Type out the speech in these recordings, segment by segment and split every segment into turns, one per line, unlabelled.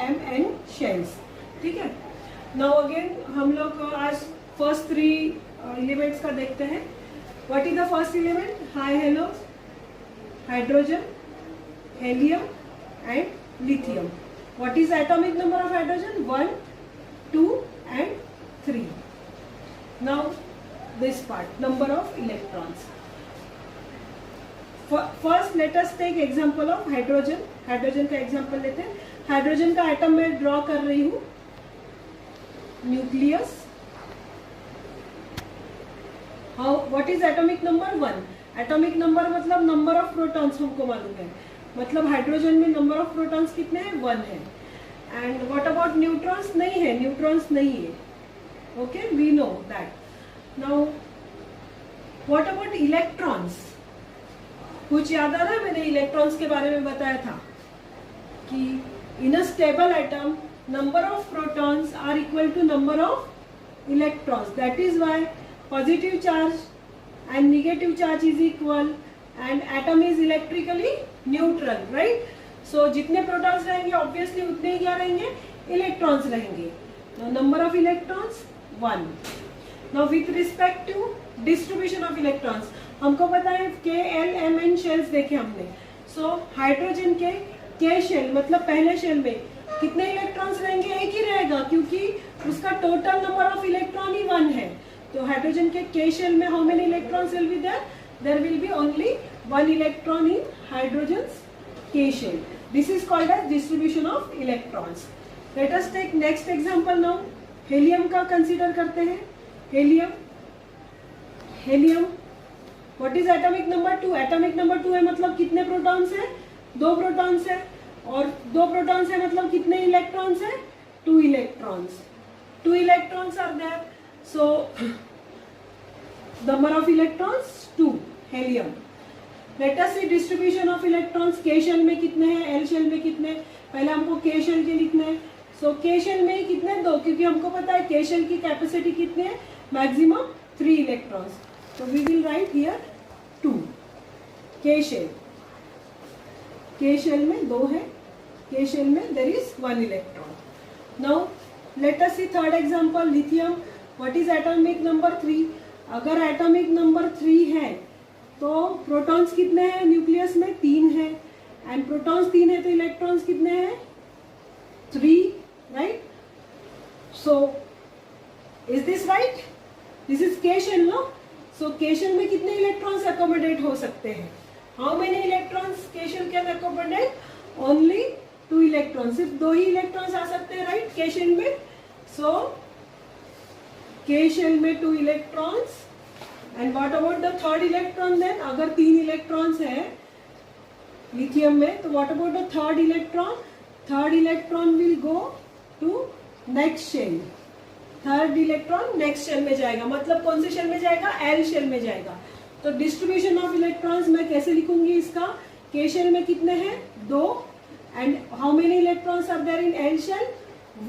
M N shells, ठीक है। Now again हम लोग आज फर्स्ट 3 एलिमेंट्स का देखते हैं। What is the first element? Hi hello, hydrogen, helium and lithium. What is atomic number of hydrogen? 1, 2 and 3. Now this part, number of electrons. First let us take example of hydrogen. Hydrogen का example लेते हैं। Hydrogen का atom मैं draw कर रही हूं। Nucleus. How what is atomic number? 1। Atomic number मतलब number of protons हमको मालूम है, मतलब हाइड्रोजन में नंबर ऑफ प्रोटॉन्स कितने हैं? 1 है। And what about neutrons? नहीं है, न्यूट्रॉन्स नहीं है। Okay, we know that. Now what about electrons? कुछ याद आ रहा है? मैंने इलेक्ट्रॉन्स के बारे में बताया था कि in a stable atom number of protons are equal to number of electrons. That is why positive charge and negative charge is equal and atom is electrically neutral, right? So जितने protons रहेंगे obviously उतने ही क्या रहेंगे? Electrons रहेंगे। Number of electrons 1। Now with respect to distribution of electrons, हमको पता है के एल एम एन शेल्स देखे हमने। सो हाइड्रोजन के के शेल मतलब पहले शेल में कितने इलेक्ट्रॉन्स रहेंगे? एक ही रहेगा, क्योंकि उसका टोटल नंबर ऑफ इलेक्ट्रॉन ही 1 है। तो हाइड्रोजन के शेल में how many electrons will be there? There will be only 1 electron in hydrogen's K shell. This is called as distribution of electrons. Let us take next example now. Helium का consider करते हैं। Helium. What is atomic number? 2. Atomic number 2 है मतलब कितने protons है? 2 protons है। और 2 protons है मतलब कितने इलेक्ट्रॉन्स है? 2 electrons. 2 electrons are there. So number of electrons 2. Helium. Let us see distribution of electrons. K shell में कितने हैं? L शेल में कितने? पहले हमको K शेल के लिखने हैं। So K शेल में कितने? 2, क्योंकि हमको पता है K शेल की कैपेसिटी कितने है? Maximum 3 electrons. So we will write here 2. K shell. K shell में 2 है। K शेल में there is 1 electron. Now let us see third example, lithium. What is atomic number 3? अगर एटॉमिक नंबर 3 है तो protons कितने हैं? न्यूक्लियस में 3 है। एंड प्रोटॉन्स 3 है तो इलेक्ट्रॉन्स कितने हैं? 3, right? So is this right? This is K shell, no? So K shell में कितने इलेक्ट्रॉन्स अकोमोडेट हो सकते हैं? How many electrons K shell can accommodate? Only 2 electrons. सिर्फ 2 ही इलेक्ट्रॉन्स आ सकते हैं, राइट? के शेल में। सो के शेल में 2 electrons. And what about the third electron then? अगर 3 इलेक्ट्रॉन्स है लिथियम में तो what about the third electron? Third electron will go to next shell. Third electron next shell में जाएगा, मतलब कौन से शेल में जाएगा? एल शेल में जाएगा। तो डिस्ट्रीब्यूशन ऑफ इलेक्ट्रॉन्स मैं कैसे लिखूंगी इसका? के शेल में कितने हैं? 2। And how many electrons are there in L shell?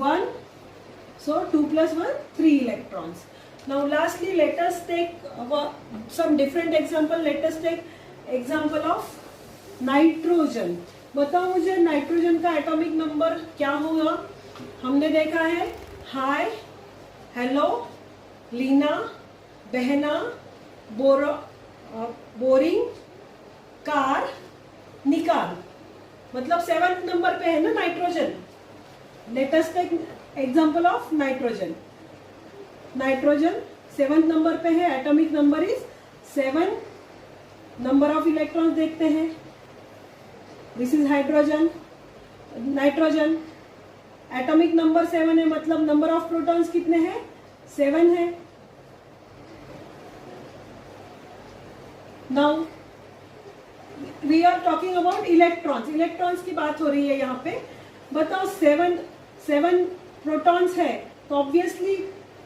1. So 2 + 1, 3 electrons. Now lastly let us take some different example. Let us take example of nitrogen. बताओ मुझे नाइट्रोजन का एटॉमिक नंबर क्या होगा? हमने देखा है हाय, हेलो, लीना, बहना, बोरिंग, कार, निकाल, मतलब 7th नंबर पे है ना nitrogen. Let us take example of nitrogen. Nitrogen 7th number पे है, atomic number is 7। Number of electrons देखते हैं। This is hydrogen. Nitrogen atomic number 7 है, मतलब नंबर ऑफ प्रोटॉन्स कितने हैं? 7 है। Now we are talking about electrons. Electrons की बात हो रही है यहाँ पे। बताओ 7 प्रोटॉन्स है तो ऑब्वियसली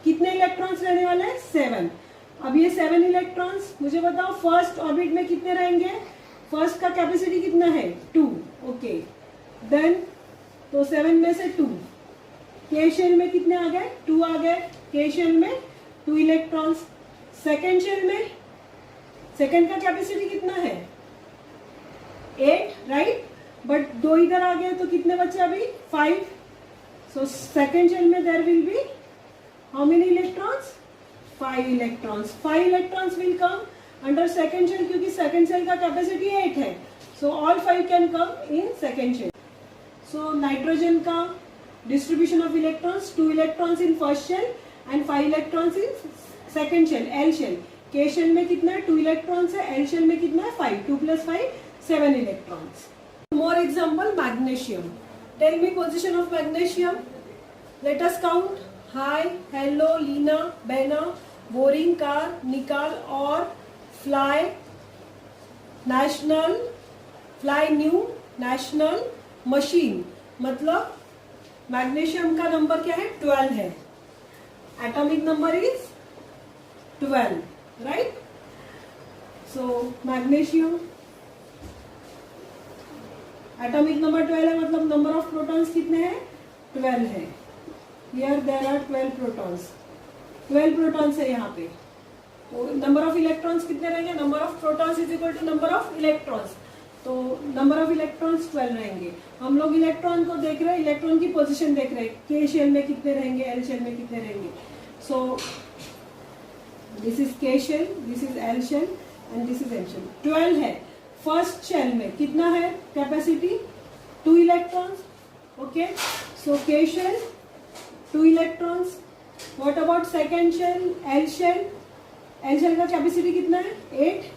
कितने इलेक्ट्रॉन्स रहने वाले हैं? 7। अब ये 7 इलेक्ट्रॉन्स मुझे बताओ फर्स्ट ऑर्बिट में कितने रहेंगे? फर्स्ट का कैपेसिटी कितना है? 2। ओके, देन तो 7 में से 2। के शेल में कितने आ गए? 2 आ गए। के शेल में 2 इलेक्ट्रॉन्स। सेकेंड शेल में, सेकेंड का कैपेसिटी कितना है? 8, राइट? बट 2 इधर आ गए तो कितने बचे अभी? 5। So second shell में there will be how many electrons? 5 electrons. 5 electrons will come under second shell क्योंकि second shell का capacity 8 है. So all 5 can come in second shell. So nitrogen का distribution of electrons, 2 electrons in first shell and 5 electrons in second shell, L shell. K shell में कितना है? 2 electrons है. L shell में कितना है? 5. 2 plus 5, 7 electrons. More example, magnesium. Tell me position of magnesium. Let us count. Hi, hello, Lina, Bena, boring car, Nikal or fly, national, fly new, national, machine. मतलब magnesium का number क्या है? 12 है. Atomic number is 12, right? So magnesium atomic number 12 है, मतलब number of protons कितने हैं? 12 है. Here there are 12 protons. 12 protons है यहाँ पे. तो नंबर ऑफ इलेक्ट्रॉन्स कितने रहेंगे? Number of protons is equal to number of electrons. तो नंबर ऑफ इलेक्ट्रॉन्स 12 रहेंगे. हम लोग इलेक्ट्रॉन को देख रहे हैं, इलेक्ट्रॉन की पोजीशन देख रहे हैं. के शेल में कितने रहेंगे, एल शेल में कितने रहेंगे. So this is K shell, this is L shell and this is L shell. 12 है. फर्स्ट शेल में कितना है capacity? 2 electrons. Okay, so K shell 2 electrons. What about second shell, L shell? L shell का capacity कितना है? 8.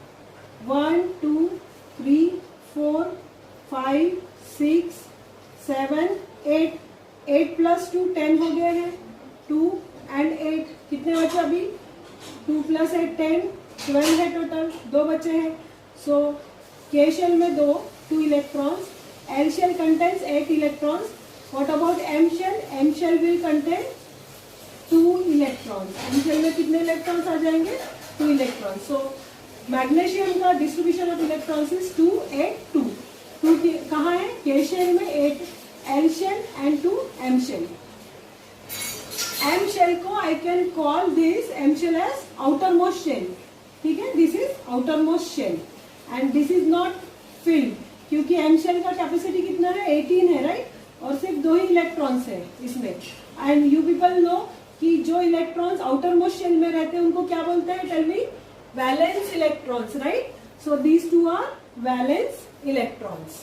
1 2 3 4 5 6 7 8. 8 plus 2 10 हो गए हैं. 2 and 8 कितने बचे अभी? 2 plus 8 10, 12 है टोटल. 2 बचे हैं. सो के शेल में 2 electrons. L shell contains 8 electrons. What about M shell? M shell will contain 2 electrons. M shell में कितने इलेक्ट्रॉन्स आ जाएंगे? 2 इलेक्ट्रॉन्स. सो मैग्नीशियम का डिस्ट्रीब्यूशन ऑफ इलेक्ट्रॉन्स इज 2 8 2. 2 कहाँ है? के शेल में 8 L shell and 2 M shell. M shell को I can call this M shell as outermost shell. ठीक है, this is outermost shell and this is not filled क्योंकि M shell का capacity कितना है? 18 है, right? और सिर्फ 2 ही इलेक्ट्रॉन्स है इसमें. एंड यू पीपल नो कि जो इलेक्ट्रॉन्स आउटर मोस्ट शेल में रहते हैं उनको क्या बोलते हैं? Tell me. Valence electrons, right? So these 2 are valence electrons.